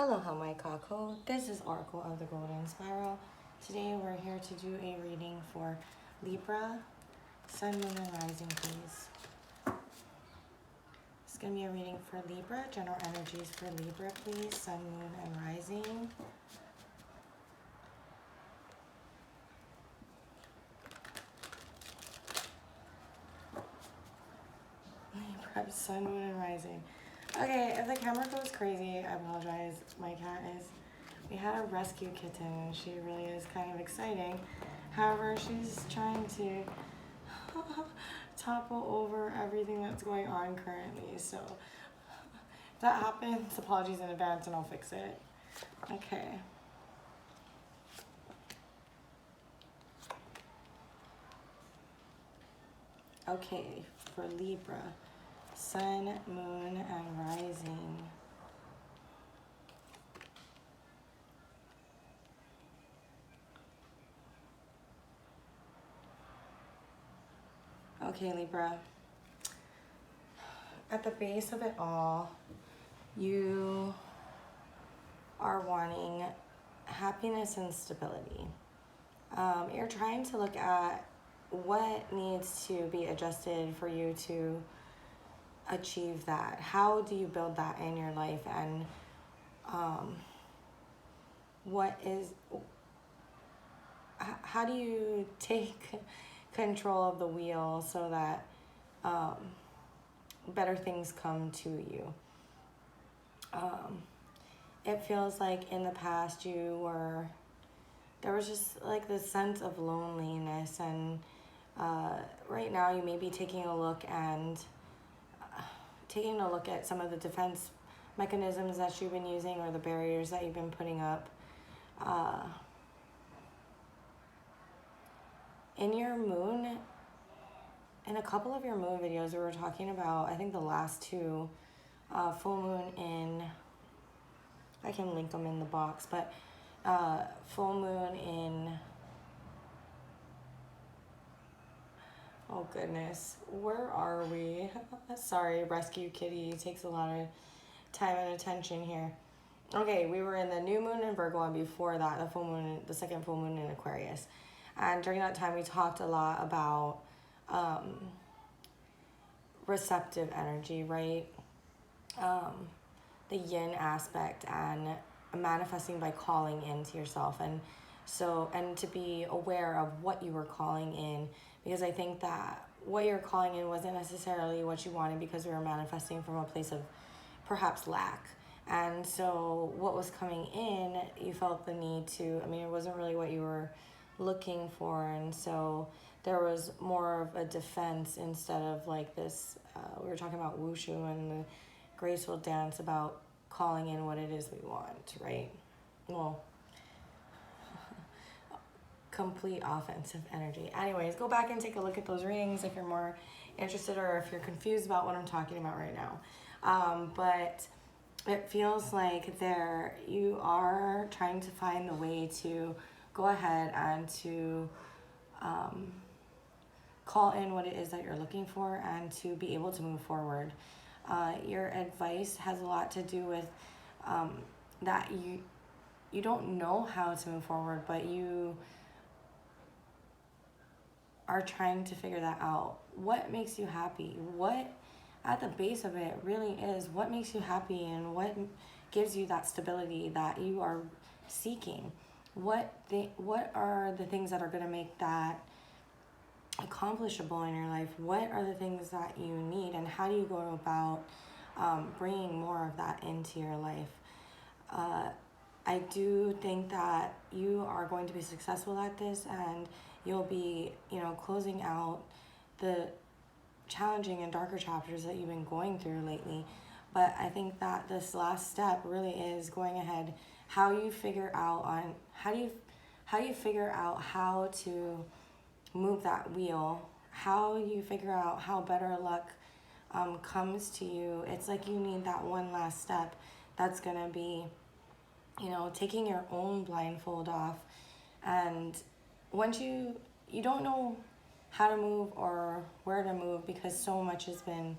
Aloha, my kako. This is Oracle of the Golden Spiral. Today we're here to do a reading for Libra, Sun, Moon, and Rising, please. It's going to be a reading for Libra, general energies for Libra, please, Sun, Moon, and Rising. Libra, Sun, Moon, and Rising. Okay, if the camera goes crazy, I apologize. My cat we had a rescue kitten and she really is kind of exciting. However, she's trying to topple over everything that's going on currently. So if that happens, apologies in advance and I'll fix it. Okay. Okay, for Libra, Sun, Moon, and Rising. Okay, Libra. At the base of it all, you are wanting happiness and stability. You're trying to look at what needs to be adjusted for you to achieve that. How do you build that in your life, and how do you take control of the wheel so that better things come to you? It feels like in the past there was just like this sense of loneliness, and right now you may be taking a look at some of the defense mechanisms that you've been using, or the barriers that you've been putting up. In your moon, in a couple of your moon videos, we were talking about, I think the last two, full moon in, I can link them in the box, but full moon in, oh goodness, where are we? Sorry, rescue kitty, takes a lot of time and attention here. Okay, we were in the new moon in Virgo, and before that, the second full moon in Aquarius. And during that time, we talked a lot about receptive energy, right? The yin aspect, and manifesting by calling into yourself. And to be aware of what you were calling in, because I think that what you're calling in wasn't necessarily what you wanted, because we were manifesting from a place of perhaps lack. And so what was coming in, you felt the need to, it wasn't really what you were looking for, and so there was more of a defense instead of like this, we were talking about wushu and the graceful dance about calling in what it is we want, right? Well, complete offensive energy. Anyways, go back and take a look at those readings if you're more interested, or if you're confused about what I'm talking about right now. But it feels like you are trying to find the way to go ahead and to call in what it is that you're looking for, and to be able to move forward. Your advice has a lot to do with that you don't know how to move forward, but you are trying to figure that out. What makes you happy? What, at the base of it, really is what makes you happy, and what gives you that stability that you are seeking? What are the things that are going to make that accomplishable in your life? What are the things that you need, and how do you go about bringing more of that into your life? I do think that you are going to be successful at this, and you'll be, closing out the challenging and darker chapters that you've been going through lately. But I think that this last step really is going ahead, how you figure out how to move that wheel, how you figure out how better luck comes to you. It's like you need that one last step that's gonna be, taking your own blindfold off. And once you don't know how to move or where to move, because so much has been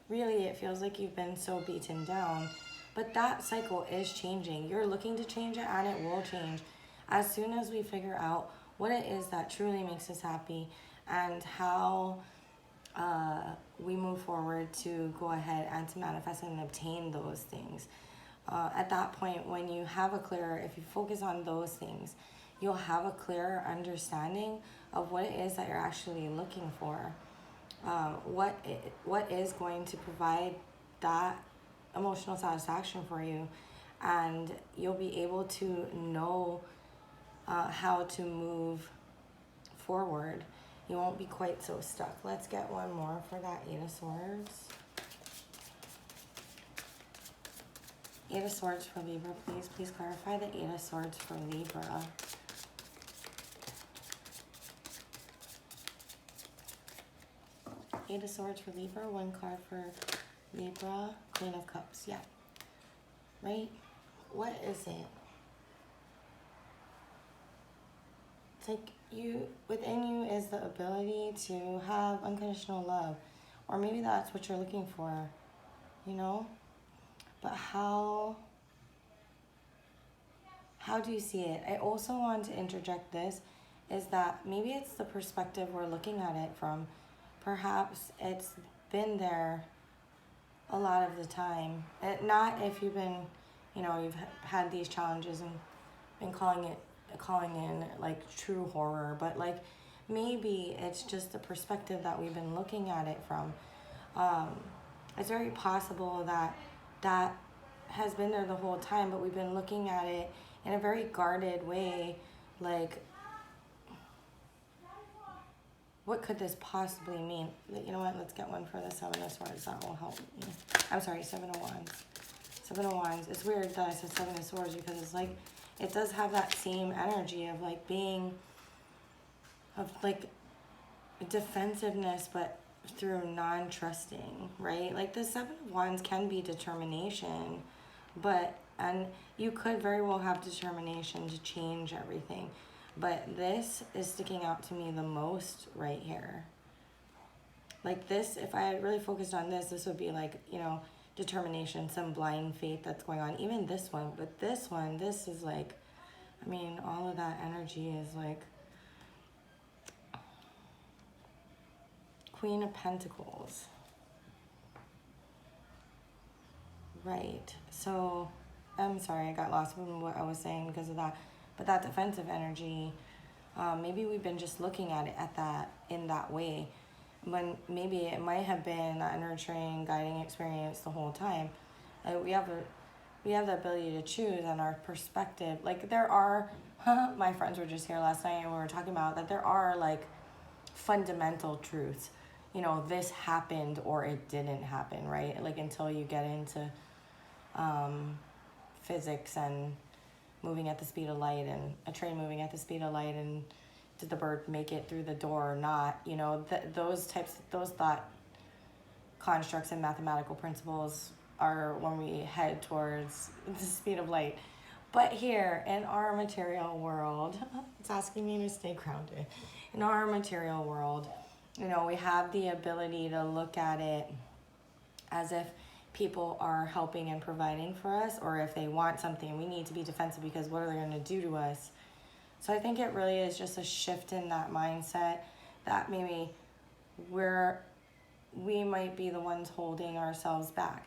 really it feels like you've been so beaten down. But that cycle is changing. You're looking to change it, and it will change as soon as we figure out what it is that truly makes us happy, and how we move forward to go ahead and to manifest and obtain those things. At that point, when you have a clearer, if you focus on those things, you'll have a clearer understanding of what it is that you're actually looking for. What is going to provide that emotional satisfaction for you, and you'll be able to know how to move forward. You won't be quite so stuck. Let's get one more for that Eight of Swords. Eight of Swords for Libra, please. Please clarify the Eight of Swords for Libra. Eight of Swords for Libra, one card for Libra, Queen of Cups, yeah. Right? What is it? It's like within you is the ability to have unconditional love. Or maybe that's what you're looking for, you know? But how do you see it? I also want to interject this, is that maybe it's the perspective we're looking at it from. Perhaps it's been there a lot of the time. Not if you've been, you've had these challenges and been calling in like true horror, but like maybe it's just the perspective that we've been looking at it from. It's very possible that has been there the whole time, but we've been looking at it in a very guarded way, like, what could this possibly mean? You know what, let's get one for the Seven of Swords, that will help me. I'm sorry, Seven of Wands. Seven of Wands, it's weird that I said Seven of Swords, because it's like, it does have that same energy of like defensiveness, but through non-trusting, right? Like the Seven of Wands can be determination, and you could very well have determination to change everything. But this is sticking out to me the most right here. Like this, if I had really focused on this would be like, determination, some blind faith that's going on. Even this one, but this one, this is like, all of that energy is like Queen of Pentacles. Right. So, I'm sorry, I got lost in what I was saying because of that. But that defensive energy, maybe we've been just looking at it in that way, when maybe it might have been that nurturing, guiding experience the whole time. We have the ability to choose, and our perspective. Like there are, my friends were just here last night and we were talking about that there are like fundamental truths. This happened or it didn't happen, right? Like until you get into physics and moving at the speed of light, and a train moving at the speed of light, and did the bird make it through the door or not? Those thought constructs and mathematical principles are when we head towards the speed of light. But here in our material world, it's asking me to stay grounded. In our material world, we have the ability to look at it as if people are helping and providing for us, or if they want something, we need to be defensive because what are they going to do to us? So I think it really is just a shift in that mindset, that maybe we might be the ones holding ourselves back.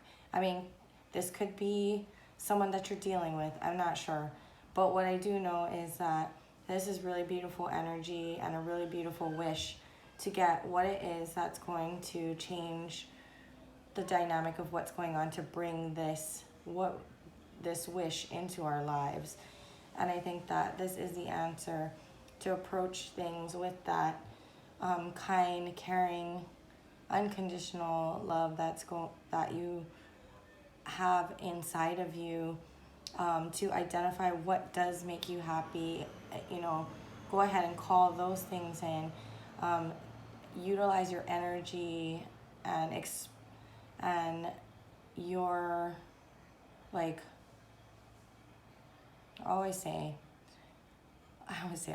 This could be someone that you're dealing with, I'm not sure. But what I do know is that this is really beautiful energy and a really beautiful wish to get what it is that's going to change the dynamic of what's going on, to bring this wish into our lives. And I think that this is the answer, to approach things with that kind, caring, unconditional love that you have inside of you, to identify what does make you happy. Go ahead and call those things in. Utilize your energy and your, like, I always say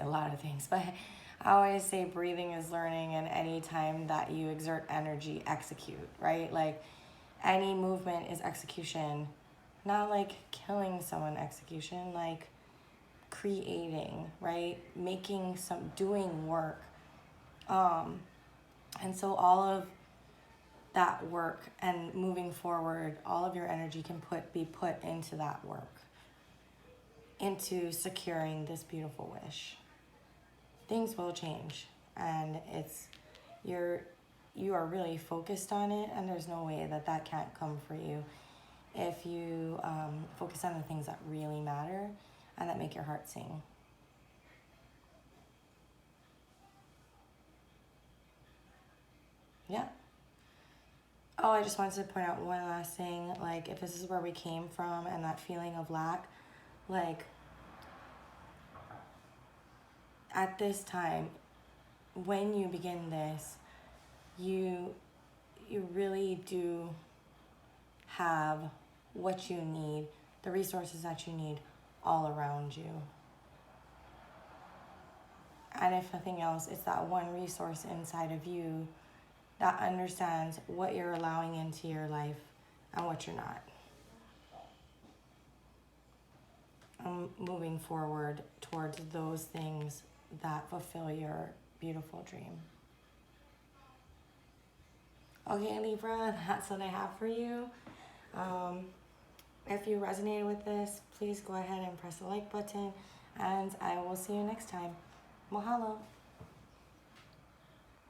a lot of things, but I always say breathing is learning, and any time that you exert energy, execute, right? Like, any movement is execution. Not like killing someone execution, like creating, right? Doing work. And so all of that work and moving forward, all of your energy can be put into that work, into securing this beautiful wish. Things will change, and you are really focused on it, and there's no way that can't come for you if you focus on the things that really matter and that make your heart sing. Yeah. Oh, I just wanted to point out one last thing. Like, if this is where we came from and that feeling of lack, like, at this time, when you begin this, you really do have what you need, the resources that you need all around you. And if nothing else, it's that one resource inside of you that understands what you're allowing into your life and what you're not. Moving forward towards those things that fulfill your beautiful dream. Okay, Libra, that's what I have for you. If you resonated with this, please go ahead and press the like button, and I will see you next time. Mahalo.